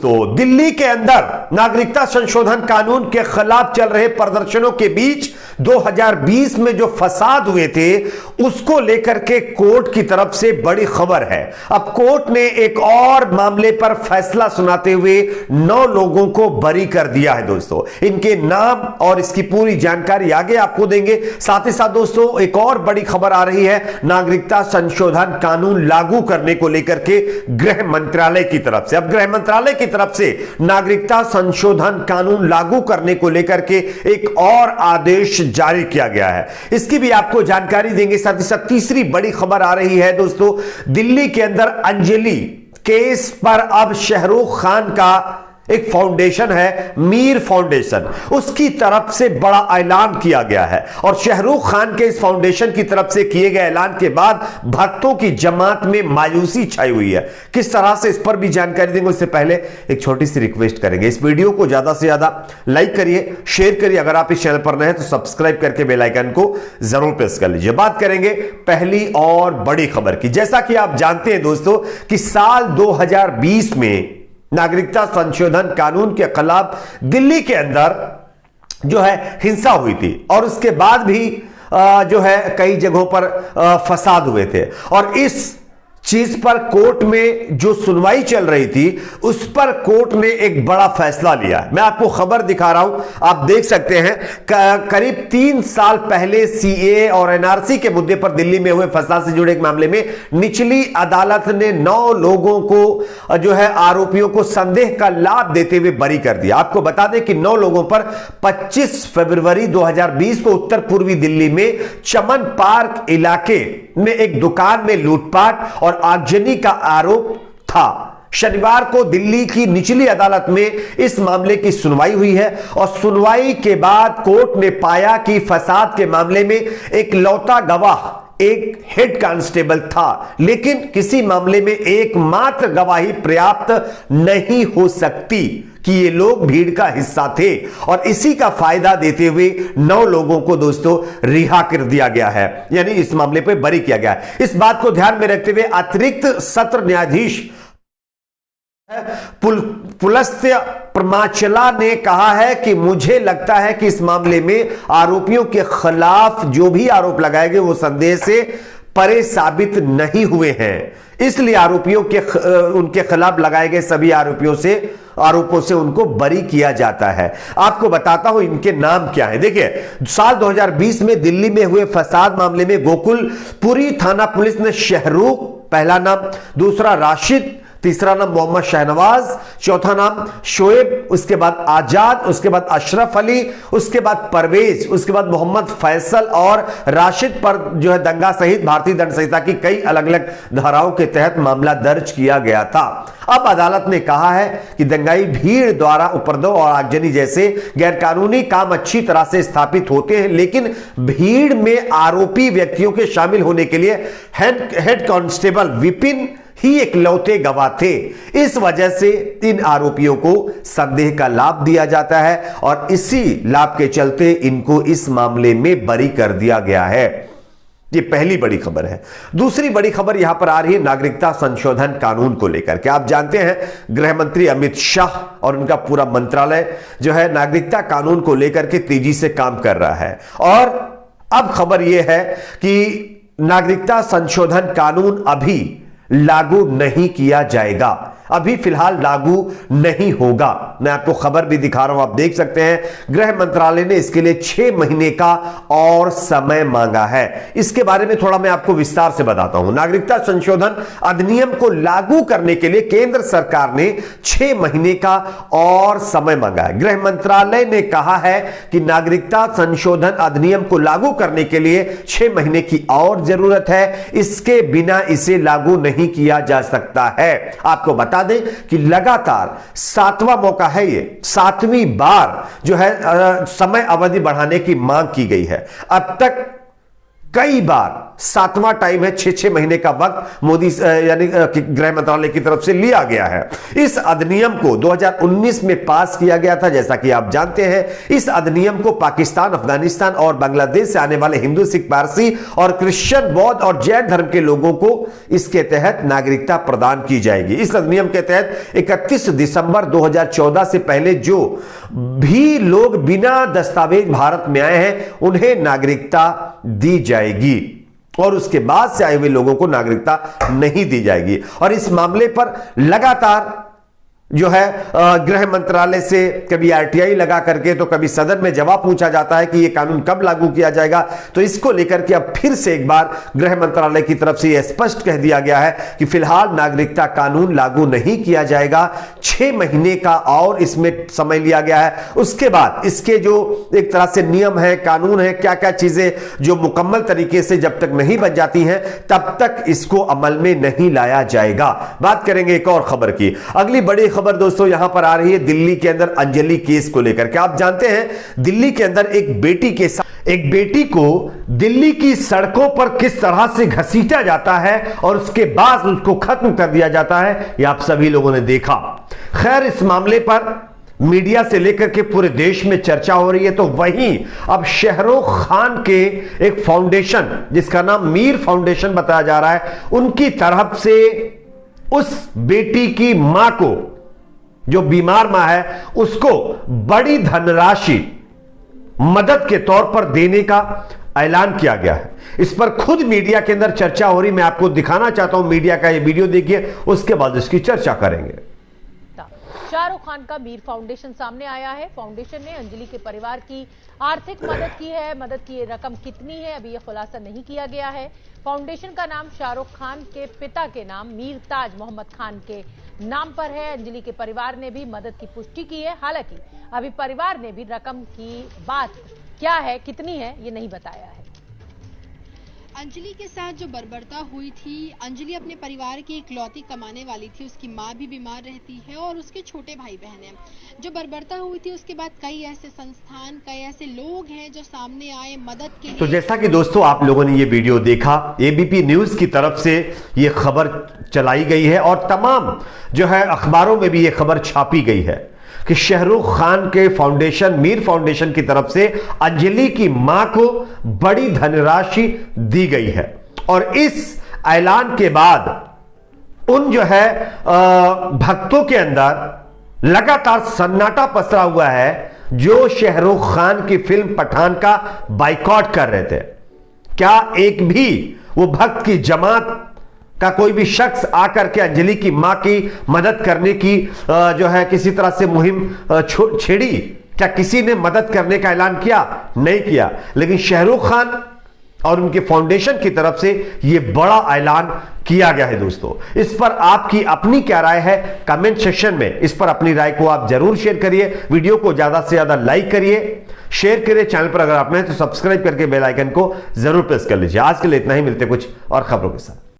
तो दिल्ली के अंदर नागरिकता संशोधन कानून के खिलाफ चल रहे प्रदर्शनों के बीच 2020 में जो फसाद हुए थे उसको लेकर के कोर्ट की तरफ से बड़ी खबर है। अब कोर्ट ने एक और मामले पर फैसला सुनाते हुए 9 लोगों को बरी कर दिया है। दोस्तों इनके नाम और इसकी पूरी जानकारी आगे आपको देंगे। साथ ही साथ दोस्तों एक और बड़ी खबर आ रही है नागरिकता संशोधन कानून लागू करने को लेकर के गृह मंत्रालय की तरफ से। अब गृह मंत्रालय की तरफ से नागरिकता संशोधन कानून लागू करने को लेकर के एक और आदेश जारी किया गया है, इसकी भी आपको जानकारी देंगे। साथ ही साथ तीसरी बड़ी खबर आ रही है दोस्तों, दिल्ली के अंदर अंजलि केस पर अब शाहरुख खान का एक फाउंडेशन है मीर फाउंडेशन, उसकी तरफ से बड़ा ऐलान किया गया है। और शाहरुख खान के इस फाउंडेशन की तरफ से किए गए ऐलान के बाद भक्तों की जमात में मायूसी छाई हुई है। किस तरह से इस पर भी जानकारी देंगे, उससे पहले एक छोटी सी रिक्वेस्ट करेंगे, इस वीडियो को ज्यादा से ज्यादा लाइक करिए, शेयर करिए। अगर आप इस चैनल पर नए हैं तो सब्सक्राइब करके बेल आइकन को जरूर प्रेस कर लीजिए। बात करेंगे पहली और बड़ी खबर की। जैसा कि आप जानते हैं दोस्तों कि साल 2020 में नागरिकता संशोधन कानून के खिलाफ दिल्ली के अंदर जो है हिंसा हुई थी और उसके बाद भी जो है कई जगहों पर फसाद हुए थे। और इस चीज पर कोर्ट में जो सुनवाई चल रही थी उस पर कोर्ट ने एक बड़ा फैसला लिया। मैं आपको खबर दिखा रहा हूं, आप देख सकते हैं। करीब 3 साल पहले सीएए और एनआरसी के मुद्दे पर दिल्ली में हुए फसाद से जुड़े एक मामले में निचली अदालत ने 9 लोगों को जो है आरोपियों को संदेह का लाभ देते हुए बरी कर दिया। आपको बता दें कि 9 लोगों पर 25 फरवरी 2020 को उत्तर पूर्वी दिल्ली में चमन पार्क इलाके में एक दुकान में लूटपाट और आगजनी का आरोप था। शनिवार को दिल्ली की निचली अदालत में इस मामले की सुनवाई हुई है और सुनवाई के बाद कोर्ट ने पाया कि फसाद के मामले में एक लौता गवाह एक हेड कांस्टेबल था, लेकिन किसी मामले में एकमात्र गवाही पर्याप्त नहीं हो सकती कि ये लोग भीड़ का हिस्सा थे। और इसी का फायदा देते हुए 9 लोगों को दोस्तों रिहा कर दिया गया है, यानी इस मामले पर बरी किया गया है। इस बात को ध्यान में रखते हुए अतिरिक्त सत्र न्यायाधीश पुलस्त्य प्रमाचला ने कहा है कि मुझे लगता है कि इस मामले में आरोपियों के खिलाफ जो भी आरोप लगाए गए वो संदेह से परे साबित नहीं हुए हैं, इसलिए आरोपियों के उनके खिलाफ लगाए गए सभी आरोपों से उनको बरी किया जाता है। आपको बताता हूं इनके नाम क्या है। देखिए साल 2020 में दिल्ली में हुए फसाद मामले में गोकुलपुरी थाना पुलिस ने शाहरुख, पहला नाम, दूसरा राशिद, तीसरा नाम मोहम्मद शहनवाज, चौथा नाम शोएब, उसके बाद आजाद, उसके बाद अशरफ अली, उसके बाद परवेज, उसके बाद मोहम्मद फैसल और राशिद पर जो है दंगा सहित भारतीय दंड संहिता की कई अलग अलग धाराओं के तहत मामला दर्ज किया गया था। अब अदालत ने कहा है कि दंगाई भीड़ द्वारा उपद्रव और आगजनी जैसे गैरकानूनी काम अच्छी तरह से स्थापित होते हैं, लेकिन भीड़ में आरोपी व्यक्तियों के शामिल होने के लिए हेड कांस्टेबल विपिन ही इकलौते गवाह थे। इस वजह से इन आरोपियों को संदेह का लाभ दिया जाता है और इसी लाभ के चलते इनको इस मामले में बरी कर दिया गया है। ये पहली बड़ी खबर है। दूसरी बड़ी खबर यहां पर आ रही है नागरिकता संशोधन कानून को लेकर के। आप जानते हैं गृह मंत्री अमित शाह और उनका पूरा मंत्रालय जो है नागरिकता कानून को लेकर के तेजी से काम कर रहा है। और अब खबर यह है कि नागरिकता संशोधन कानून अभी लागू नहीं किया जाएगा, अभी फिलहाल लागू नहीं होगा। मैं आपको खबर भी दिखा रहा हूं, आप देख सकते हैं। गृह मंत्रालय ने इसके लिए 6 महीने का और समय मांगा है। इसके बारे में थोड़ा मैं आपको विस्तार से बताता हूं। नागरिकता संशोधन अधिनियम को लागू करने के लिए केंद्र सरकार ने 6 महीने का और समय मांगा है। गृह मंत्रालय ने कहा है कि नागरिकता संशोधन अधिनियम को लागू करने के लिए 6 महीने की और जरूरत है, इसके बिना इसे लागू नहीं किया जा सकता है। आपको बता दें कि लगातार 7वां मौका है, ये 7वीं बार जो है समय अवधि बढ़ाने की मांग की गई है। अब तक कई बार 7वां टाइम है, 6-6 महीने का वक्त मोदी यानी गृह मंत्रालय की तरफ से लिया गया है। इस अधिनियम को 2019 में पास किया गया था। जैसा कि आप जानते हैं, इस अधिनियम को पाकिस्तान, अफगानिस्तान और बांग्लादेश से आने वाले हिंदू, सिख, पारसी और क्रिश्चियन, बौद्ध और जैन धर्म के लोगों को इसके तहत नागरिकता प्रदान की जाएगी। इस अधिनियम के तहत 31 दिसंबर 2014 से पहले जो भी लोग बिना दस्तावेज भारत में आए हैं उन्हें नागरिकता दी जाएगी और उसके बाद से आए हुए लोगों को नागरिकता नहीं दी जाएगी। और इस मामले पर लगातार जो है गृह मंत्रालय से कभी आरटीआई लगा करके तो कभी सदन में जवाब पूछा जाता है कि यह कानून कब लागू किया जाएगा। तो इसको लेकर के अब फिर से एक बार गृह मंत्रालय की तरफ से यह स्पष्ट कह दिया गया है कि फिलहाल नागरिकता कानून लागू नहीं किया जाएगा। 6 महीने का और इसमें समय लिया गया है। उसके बाद इसके जो एक तरह से नियम है, कानून है, क्या क्या चीजें जो मुकम्मल तरीके से जब तक नहीं बन जाती हैं तब तक इसको अमल में नहीं लाया जाएगा। बात करेंगे एक और खबर की। अगली बड़ी खबर दोस्तों यहां पर आ रही है दिल्ली के अंदर अंजलि केस को लेकर के। आप जानते हैं दिल्ली के अंदर एक बेटी को दिल्ली की सड़कों पर किस तरह से घसीटा जाता है और उसके बाद उसको खत्म कर दिया जाता है, यह आप सभी लोगों ने देखा। खैर, इस मामले पर मीडिया से लेकर के पूरे देश में चर्चा हो रही है। तो वहीं अब शाहरुख खान के एक फाउंडेशन जिसका नाम मीर फाउंडेशन बताया जा रहा है, उनकी तरफ से उस बेटी की मां को, जो बीमार मां है, उसको बड़ी धनराशि मदद के तौर पर देने का ऐलान किया गया है। इस पर खुद मीडिया के अंदर चर्चा हो रही। मैं आपको दिखाना चाहता हूं, मीडिया का ये वीडियो देखिए, उसके बाद इसकी चर्चा करेंगे। शाहरुख खान का मीर फाउंडेशन सामने आया है। फाउंडेशन ने अंजलि के परिवार की आर्थिक मदद की है। मदद की रकम कितनी है अभी यह खुलासा नहीं किया गया है। फाउंडेशन का नाम शाहरुख खान के पिता के नाम मीर ताज मोहम्मद खान के नाम पर है। अंजलि के परिवार ने भी मदद की पुष्टि की है। हालांकि अभी परिवार ने भी रकम की बात क्या है, कितनी है, ये नहीं बताया है। अंजलि के साथ जो बर्बरता हुई थी, अंजलि अपने परिवार की इकलौती कमाने वाली थी, उसकी माँ भी बीमार रहती है और उसके छोटे भाई बहन हैं। जो बर्बरता हुई थी उसके बाद कई ऐसे संस्थान, कई ऐसे लोग हैं जो सामने आए मदद के लिए। तो जैसा कि दोस्तों आप लोगों ने ये वीडियो देखा, एबीपी न्यूज की तरफ से ये खबर चलाई गई है और तमाम जो है अखबारों में भी ये खबर छापी गई है कि शाहरुख खान के फाउंडेशन, मीर फाउंडेशन की तरफ से अंजलि की मां को बड़ी धनराशि दी गई है। और इस ऐलान के बाद उन जो है भक्तों के अंदर लगातार सन्नाटा पसरा हुआ है जो शाहरुख खान की फिल्म पठान का बाइकॉट कर रहे थे। क्या एक भी वो भक्त की जमात का कोई भी शख्स आकर के अंजलि की मां की मदद करने की जो है किसी तरह से मुहिम छेड़ी? क्या किसी ने मदद करने का ऐलान किया? नहीं किया। लेकिन शाहरुख खान और उनके फाउंडेशन की तरफ से यह बड़ा ऐलान किया गया है। दोस्तों, इस पर आपकी अपनी क्या राय है? कमेंट सेक्शन में इस पर अपनी राय को आप जरूर शेयर करिए। वीडियो को ज्यादा से ज्यादा लाइक करिए, शेयर करिए। चैनल पर अगर आप नए हैं तो सब्सक्राइब करके बेल आइकन को जरूर प्रेस कर लीजिए। आज के लिए इतना ही, मिलते कुछ और खबरों के साथ।